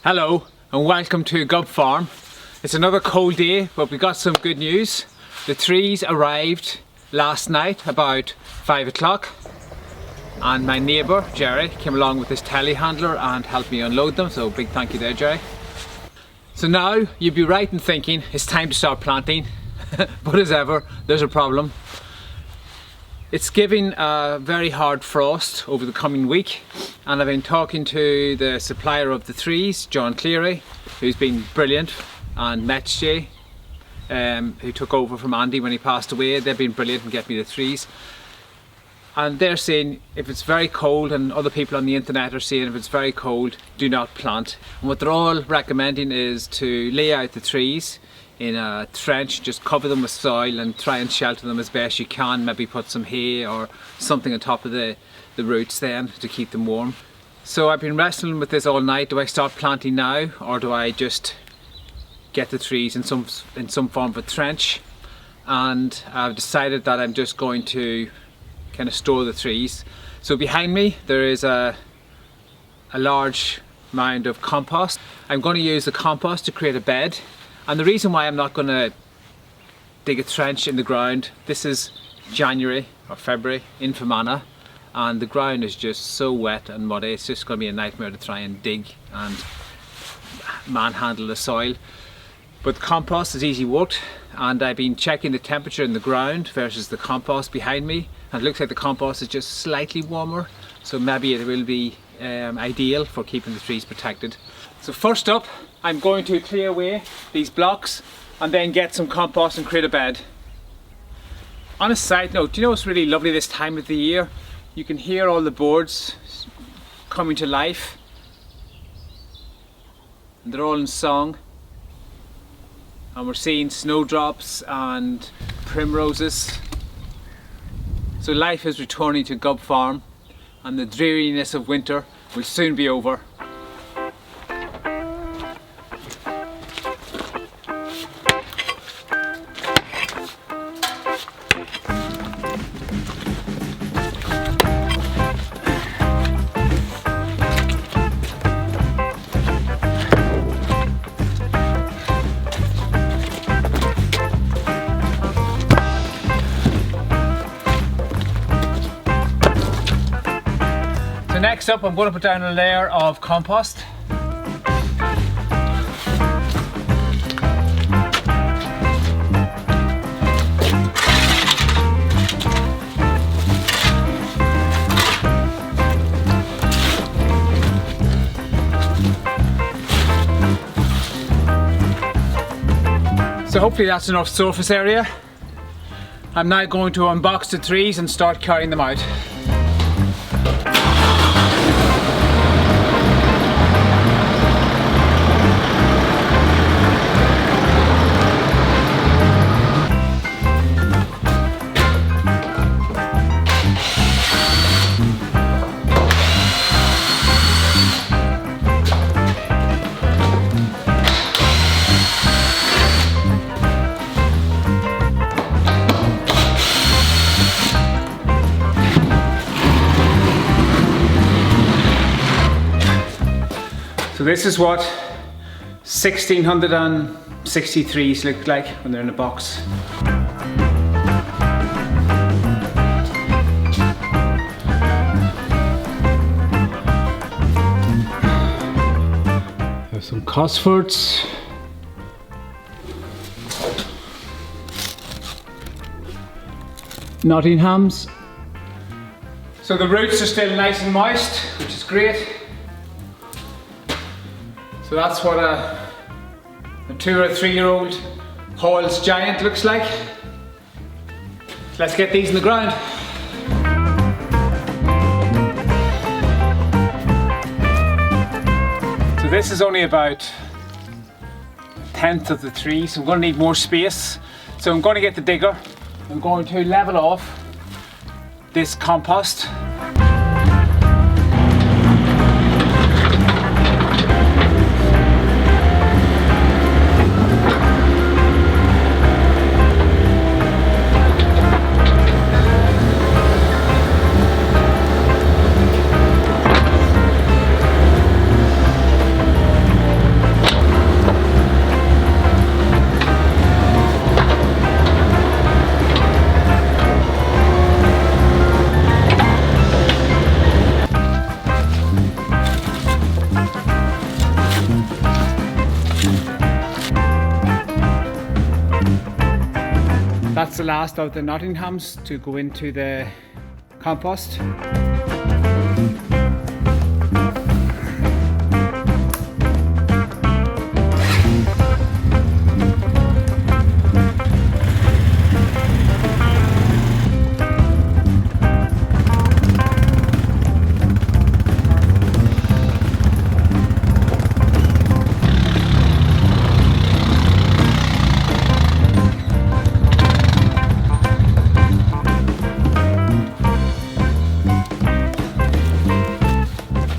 Hello and welcome to Gub Farm. It's another cold day, but we got some good news. The trees arrived last night about 5 o'clock and my neighbour Jerry came along with his telehandler and helped me unload them, so big thank you there, Jerry. So now you'd be right in thinking it's time to start planting, but as ever there's a problem. It's giving a very hard frost over the coming week, and I've been talking to the supplier of the trees, John Cleary, who's been brilliant, and Metsche, who took over from Andy when he passed away. They've been brilliant in getting me the trees. And they're saying if it's very cold, and other people on the internet are saying if it's very cold, do not plant. And what they're all recommending is to lay out the trees in a trench, just cover them with soil and try and shelter them as best you can. Maybe put some hay or something on top of the roots then to keep them warm. So I've been wrestling with this all night. Do I start planting now, or do I just get the trees in some form of a trench? And I've decided that I'm just going to kind of store the trees. So behind me there is a large mound of compost. I'm going to use the compost to create a bed. And the reason why I'm not going to dig a trench in the ground, this is January or February in Fermanagh, and the ground is just so wet and muddy. It's just going to be a nightmare to try and dig and manhandle the soil. But the compost is easy worked, and I've been checking the temperature in the ground versus the compost behind me, and it looks like the compost is just slightly warmer, so maybe it will be ideal for keeping the trees protected. So first up, I'm going to clear away these blocks and then get some compost and create a bed. On a side note, do you know what's really lovely this time of the year? You can hear all the birds coming to life, and they're all in song. And we're seeing snowdrops and primroses. So life is returning to Gub Farm, and the dreariness of winter will soon be over. Next up, I'm going to put down a layer of compost. So hopefully that's enough surface area. I'm now going to unbox the trees and start carrying them out. So this is what 1663s look like when they're in a box. There's some Cosfords. Nottinghams. So the roots are still nice and moist, which is great. So that's what a 2 or 3 year old Hall's Giant looks like. Let's get these in the ground. So this is only about a tenth of the tree, so I'm going to need more space. So I'm going to get the digger. I'm going to level off this compost. That's the last of the Nottinghams to go into the compost.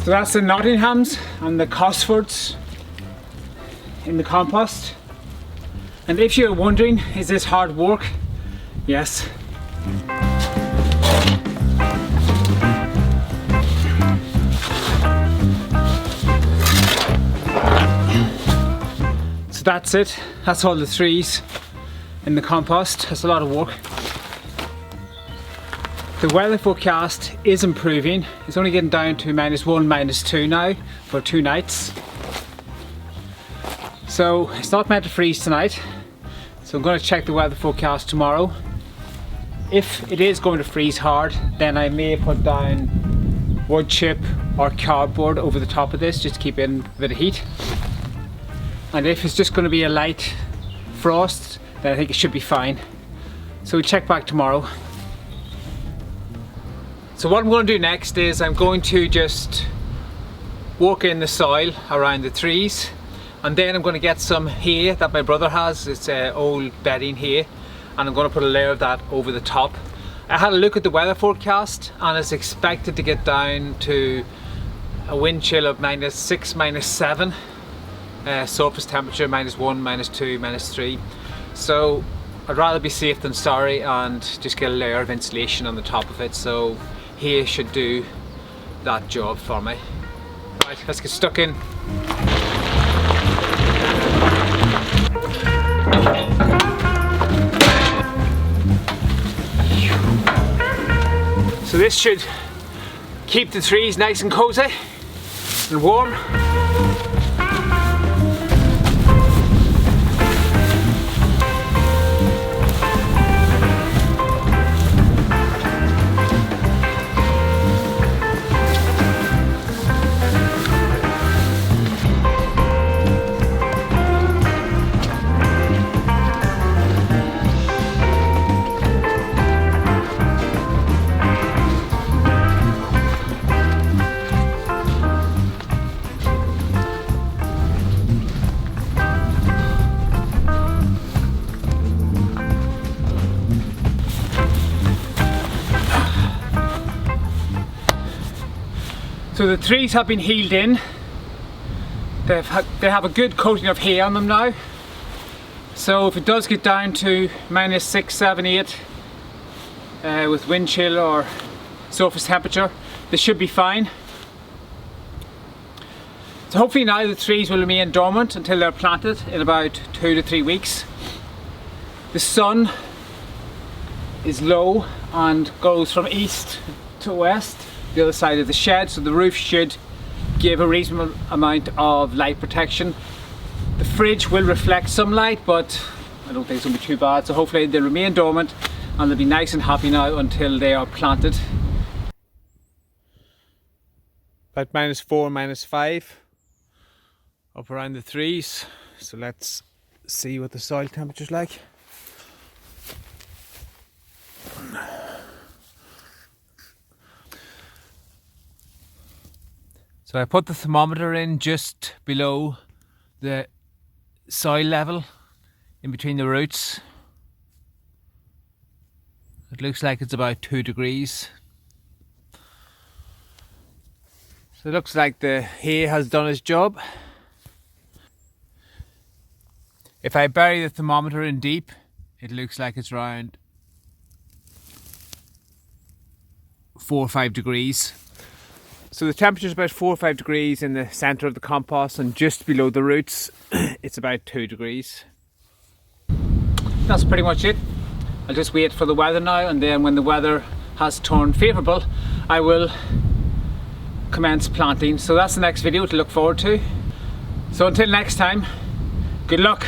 So that's the Nottinghams and the Cosfords in the compost. And if you're wondering, is this hard work? Yes. So that's it. That's all the trees in the compost. That's a lot of work. The weather forecast is improving. It's only getting down to -1, -2 now for 2 nights. So it's not meant to freeze tonight. So I'm going to check the weather forecast tomorrow. If it is going to freeze hard, then I may put down wood chip or cardboard over the top of this just to keep in a bit of heat. And if it's just going to be a light frost, then I think it should be fine. So we'll check back tomorrow. So what I'm going to do next is I'm going to just walk in the soil around the trees, and then I'm going to get some hay that my brother has. It's old bedding hay, and I'm going to put a layer of that over the top. I had a look at the weather forecast and it's expected to get down to a wind chill of -6, -7, surface temperature -1, -2, -3. So I'd rather be safe than sorry and just get a layer of insulation on the top of it. So here should do that job for me. Right, let's get stuck in. So this should keep the trees nice and cozy and warm. So the trees have been healed in. They have a good coating of hay on them now. So if it does get down to -6, -7, -8 with wind chill or surface temperature, they should be fine. So hopefully now the trees will remain dormant until they're planted in about 2 to 3 weeks. The sun is low and goes from east to west, the other side of the shed, so the roof should give a reasonable amount of light protection. The fridge will reflect some light, but I don't think it's going to be too bad, so hopefully they'll remain dormant and they'll be nice and happy now until they are planted. About -4, -5 up around the trees. So let's see what the soil temperature's like. So I put the thermometer in just below the soil level, in between the roots. It looks like it's about 2 degrees. So it looks like the hay has done its job. If I bury the thermometer in deep, it looks like it's around 4 or 5 degrees. So the temperature is about 4 or 5 degrees in the centre of the compost, and just below the roots it's about 2 degrees. That's pretty much it. I'll just wait for the weather now, and then when the weather has turned favourable, I will commence planting. So that's the next video to look forward to. So until next time, good luck.